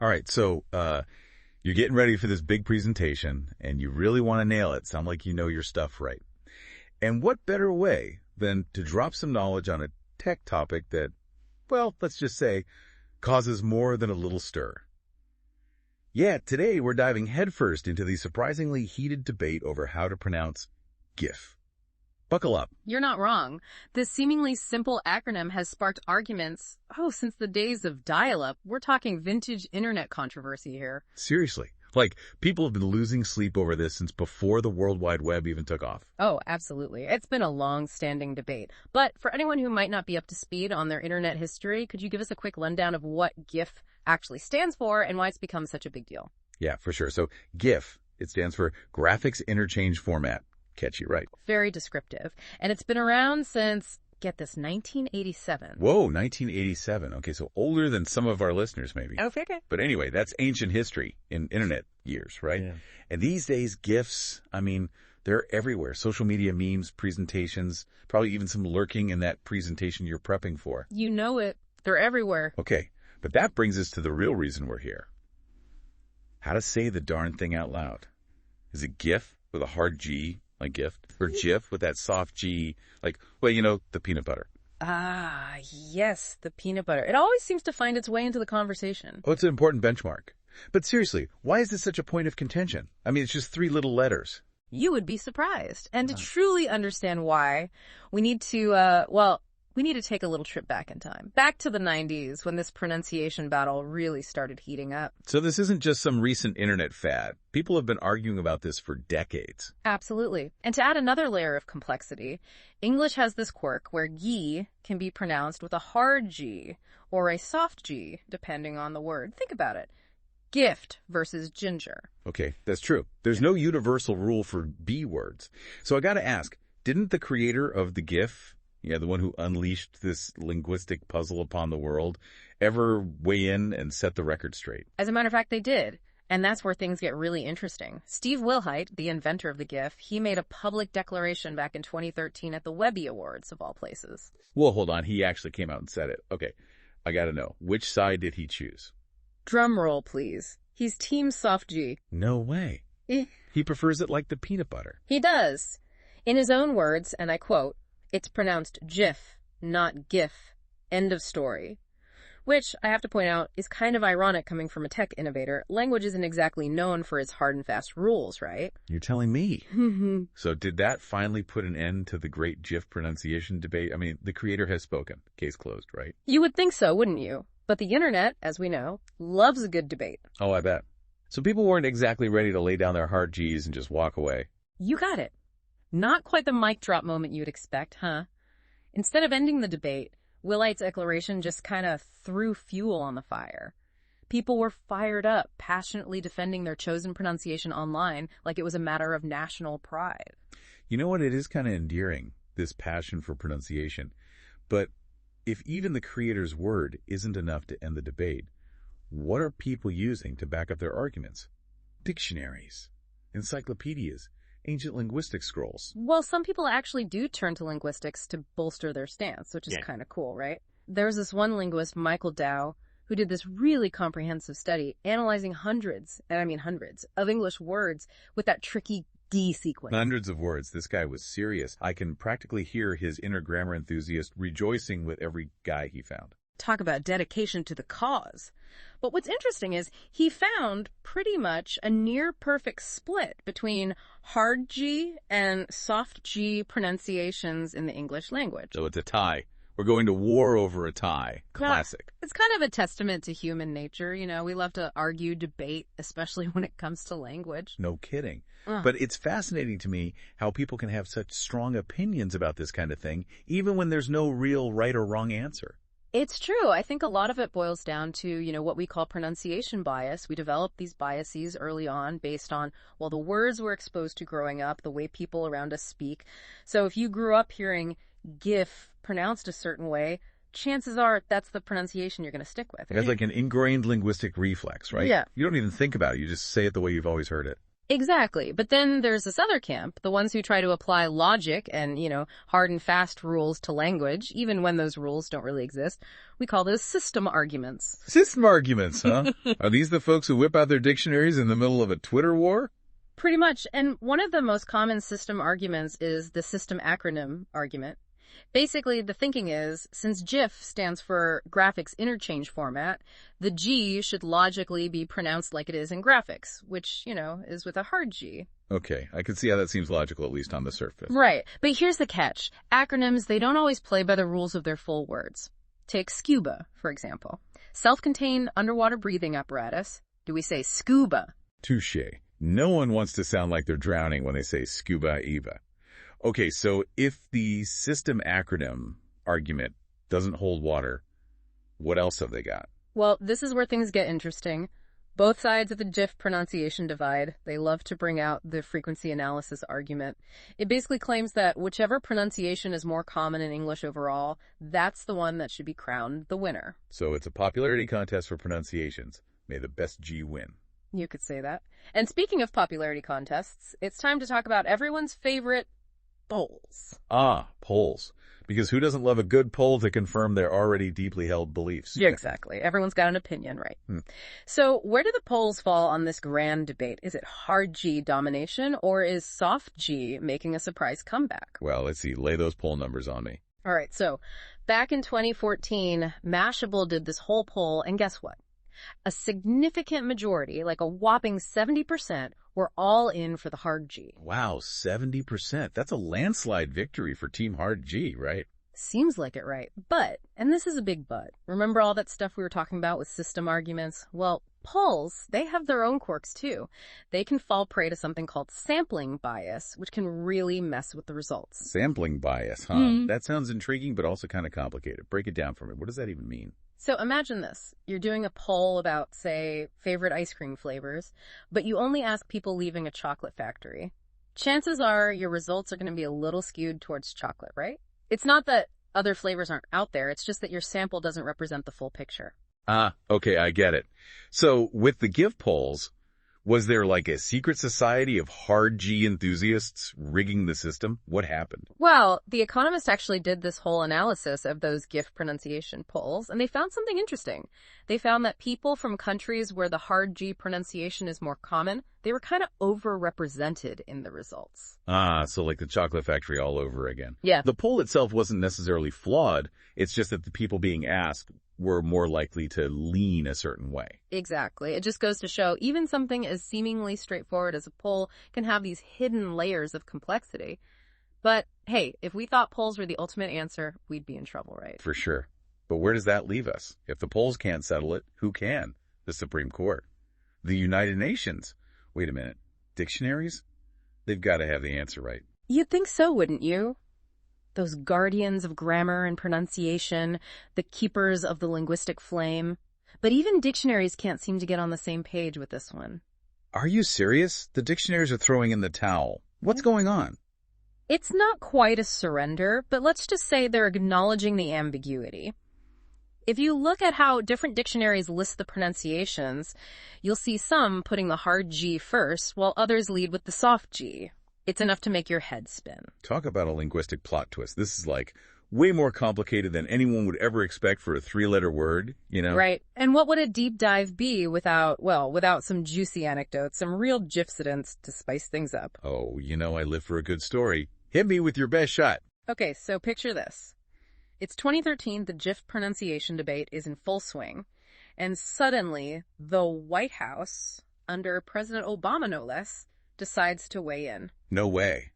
All right, so you're getting ready for this big presentation, and you really want to nail it. Sound like you know your stuff right. And what better way than to drop some knowledge on a tech topic that, well, let's just say, causes more than a little stir. Yeah, today we're diving headfirst into the surprisingly heated debate over how to pronounce GIF. Buckle up. You're not wrong. This seemingly simple acronym has sparked arguments, since the days of dial-up. We're talking vintage internet controversy here. Seriously. Like, people have been losing sleep over this since before the World Wide Web even took off. Oh, absolutely. It's been a long-standing debate. But for anyone who might not be up to speed on their internet history, could you give us a quick rundown of what GIF actually stands for and why it's become such a big deal? Yeah, for sure. So GIF, it stands for Graphics Interchange Format. Catchy, right? Very descriptive. And it's been around since, get this, 1987. Whoa, 1987. Okay, so older than some of our listeners, maybe. Oh, okay. But anyway, that's ancient history in internet years, right? Yeah. And these days, GIFs, they're everywhere. Social media memes, presentations, probably even some lurking in that presentation you're prepping for. You know it. They're everywhere. Okay, but that brings us to the real reason we're here. How to say the darn thing out loud. Is it GIF with a hard G, like gift, or GIF with that soft G, like, the peanut butter? Ah, yes, the peanut butter. It always seems to find its way into the conversation. Oh, it's an important benchmark. But seriously, why is this such a point of contention? It's just 3 little letters. You would be surprised. And to truly understand why, we need to, we need to take a little trip back in time. Back to the 90s, when this pronunciation battle really started heating up. So this isn't just some recent internet fad. People have been arguing about this for decades. Absolutely. And to add another layer of complexity, English has this quirk where "gi" can be pronounced with a hard G or a soft G, depending on the word. Think about it. Gift versus ginger. Okay, that's true. There's no universal rule for B words. So I gotta ask, didn't the creator of the GIF, the one who unleashed this linguistic puzzle upon the world, ever weigh in and set the record straight? As a matter of fact, they did. And that's where things get really interesting. Steve Wilhite, the inventor of the GIF, he made a public declaration back in 2013 at the Webby Awards, of all places. Well, hold on. He actually came out and said it. Okay, I gotta know. Which side did he choose? Drum roll, please. He's Team Soft G. No way. He prefers it like the peanut butter. He does. In his own words, and I quote, "It's pronounced GIF, not GIF. End of story." Which, I have to point out, is kind of ironic coming from a tech innovator. Language isn't exactly known for its hard and fast rules, right? You're telling me. So did that finally put an end to the great GIF pronunciation debate? The creator has spoken. Case closed, right? You would think so, wouldn't you? But the internet, as we know, loves a good debate. Oh, I bet. So people weren't exactly ready to lay down their hard G's and just walk away. You got it. Not quite the mic drop moment you'd expect, huh? Instead of ending the debate, Wilhite's declaration just kind of threw fuel on the fire. People were fired up, passionately defending their chosen pronunciation online like it was a matter of national pride. You know what? It is kind of endearing, this passion for pronunciation. But if even the creator's word isn't enough to end the debate, what are people using to back up their arguments? Dictionaries, encyclopedias, ancient linguistic scrolls. Well, some people actually do turn to linguistics to bolster their stance, which is kind of cool, right? There's this one linguist, Michael Dow, who did this really comprehensive study analyzing hundreds, and I mean hundreds, of English words with that tricky D sequence. Hundreds of words. This guy was serious. I can practically hear his inner grammar enthusiast rejoicing with every guy he found. Talk about dedication to the cause. But what's interesting is he found pretty much a near-perfect split between hard G and soft G pronunciations in the English language. So it's a tie. We're going to war over a tie. Classic. It's kind of a testament to human nature. We love to argue, debate, especially when it comes to language. No kidding. But it's fascinating to me how people can have such strong opinions about this kind of thing, even when there's no real right or wrong answer. It's true. I think a lot of it boils down to, what we call pronunciation bias. We develop these biases early on based on, the words we're exposed to growing up, the way people around us speak. So if you grew up hearing GIF pronounced a certain way, chances are that's the pronunciation you're going to stick with. It's like an ingrained linguistic reflex, right? Yeah. You don't even think about it. You just say it the way you've always heard it. Exactly. But then there's this other camp, the ones who try to apply logic and, hard and fast rules to language, even when those rules don't really exist. We call those system arguments. System arguments, huh? Are these the folks who whip out their dictionaries in the middle of a Twitter war? Pretty much. And one of the most common system arguments is the system acronym argument. Basically, the thinking is, since GIF stands for Graphics Interchange Format, the G should logically be pronounced like it is in graphics, which, is with a hard G. Okay, I can see how that seems logical, at least on the surface. Right, but here's the catch. Acronyms, they don't always play by the rules of their full words. Take scuba, for example. Self-contained underwater breathing apparatus. Do we say scuba? Touché. No one wants to sound like they're drowning when they say scuba Eva. Okay, so if the system acronym argument doesn't hold water, what else have they got? Well, this is where things get interesting. Both sides of the GIF pronunciation divide, they love to bring out the frequency analysis argument. It basically claims that whichever pronunciation is more common in English overall, that's the one that should be crowned the winner. So it's a popularity contest for pronunciations. May the best G win. You could say that. And speaking of popularity contests, it's time to talk about everyone's favorite polls. Ah, polls. Because who doesn't love a good poll to confirm their already deeply held beliefs? Yeah, exactly. Everyone's got an opinion, right? So where do the polls fall on this grand debate? Is it hard G domination or is soft G making a surprise comeback? Well, let's see. Lay those poll numbers on me. All right. So back in 2014, Mashable did this whole poll, and guess what? A significant majority, like a whopping 70%, were all in for the hard G. Wow, 70%. That's a landslide victory for Team Hard G, right? Seems like it, right? But, and this is a big but, remember all that stuff we were talking about with system arguments? Well, polls, they have their own quirks too. They can fall prey to something called sampling bias, which can really mess with the results. Sampling bias, huh? That sounds intriguing, but also kind of complicated. Break it down for me. What does that even mean? So imagine this. You're doing a poll about, say, favorite ice cream flavors, but you only ask people leaving a chocolate factory. Chances are your results are going to be a little skewed towards chocolate, right? It's not that other flavors aren't out there. It's just that your sample doesn't represent the full picture. Ah, okay, I get it. So with the GIF polls, was there like a secret society of hard G enthusiasts rigging the system? What happened? Well, The Economist actually did this whole analysis of those GIF pronunciation polls, and they found something interesting. They found that people from countries where the hard G pronunciation is more common, they were kind of overrepresented in the results. Ah, so like the chocolate factory all over again. Yeah. The poll itself wasn't necessarily flawed. It's just that the people being asked were more likely to lean a certain way. Exactly. It just goes to show even something as seemingly straightforward as a poll can have these hidden layers of complexity. But hey, if we thought polls were the ultimate answer, we'd be in trouble, right? For sure. But where does that leave us? If the polls can't settle it, who can? The Supreme Court. The United Nations. Wait a minute. Dictionaries? They've got to have the answer right. You'd think so, wouldn't you? Those guardians of grammar and pronunciation, the keepers of the linguistic flame. But even dictionaries can't seem to get on the same page with this one. Are you serious? The dictionaries are throwing in the towel. What's going on? It's not quite a surrender, but let's just say they're acknowledging the ambiguity. If you look at how different dictionaries list the pronunciations, you'll see some putting the hard G first, while others lead with the soft G. It's enough to make your head spin. Talk about a linguistic plot twist. This is like way more complicated than anyone would ever expect for a three-letter word, you know? Right. And what would a deep dive be without some juicy anecdotes, some real GIFcidents to spice things up? Oh, I live for a good story. Hit me with your best shot. Okay, so picture this. It's 2013, the GIF pronunciation debate is in full swing, and suddenly the White House, under President Obama no less, decides to weigh in. No way.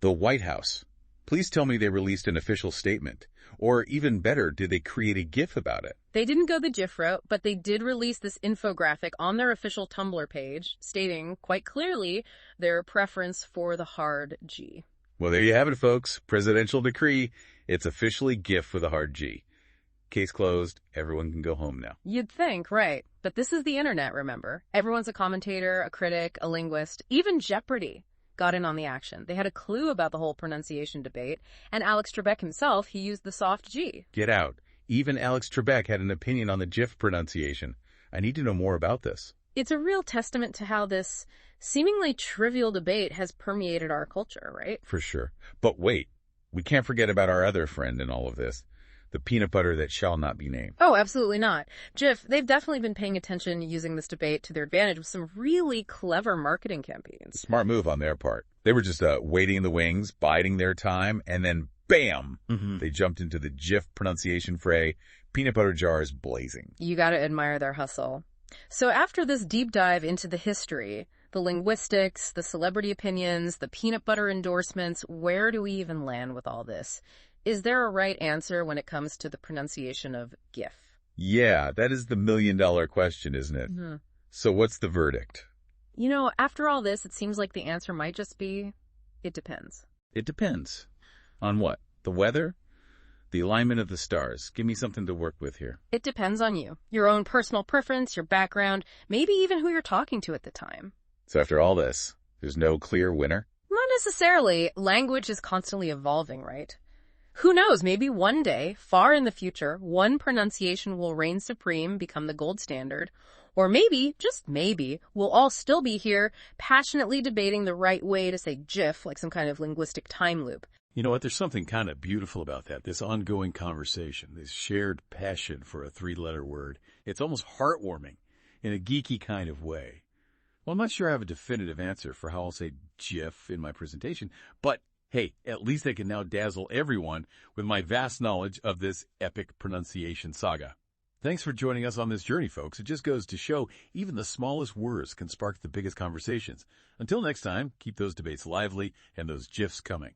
The White House. Please tell me they released an official statement. Or even better, did they create a GIF about it? They didn't go the GIF route, but they did release this infographic on their official Tumblr page, stating quite clearly their preference for the hard G. Well, there you have it, folks. Presidential decree. It's officially GIF with a hard G. Case closed. Everyone can go home now. You'd think, right? But this is the internet, remember? Everyone's a commentator, a critic, a linguist. Even Jeopardy got in on the action. They had a clue about the whole pronunciation debate, and Alex Trebek himself, he used the soft G. Get out. Even Alex Trebek had an opinion on the GIF pronunciation. I need to know more about this. It's a real testament to how this seemingly trivial debate has permeated our culture, right? For sure. But wait, we can't forget about our other friend in all of this, the peanut butter that shall not be named. Oh, absolutely not. GIF, they've definitely been paying attention using this debate to their advantage with some really clever marketing campaigns. Smart move on their part. They were just waiting in the wings, biding their time, and then bam, they jumped into the GIF pronunciation fray, peanut butter jars blazing. You gotta admire their hustle. So after this deep dive into the history, the linguistics, the celebrity opinions, the peanut butter endorsements, where do we even land with all this? Is there a right answer when it comes to the pronunciation of GIF? Yeah, that is the million-dollar question, isn't it? So what's the verdict? You know, after all this, it seems like the answer might just be, it depends. It depends. On what? The weather? The alignment of the stars? Give me something to work with here. It depends on you. Your own personal preference, your background, maybe even who you're talking to at the time. So after all this, there's no clear winner? Not necessarily. Language is constantly evolving, right? Who knows, maybe one day, far in the future, one pronunciation will reign supreme, become the gold standard. Or maybe, just maybe, we'll all still be here, passionately debating the right way to say GIF, like some kind of linguistic time loop. You know what? There's something kind of beautiful about that, this ongoing conversation, this shared passion for a three-letter word. It's almost heartwarming in a geeky kind of way. Well, I'm not sure I have a definitive answer for how I'll say GIF in my presentation, but hey, at least I can now dazzle everyone with my vast knowledge of this epic pronunciation saga. Thanks for joining us on this journey, folks. It just goes to show even the smallest words can spark the biggest conversations. Until next time, keep those debates lively and those GIFs coming.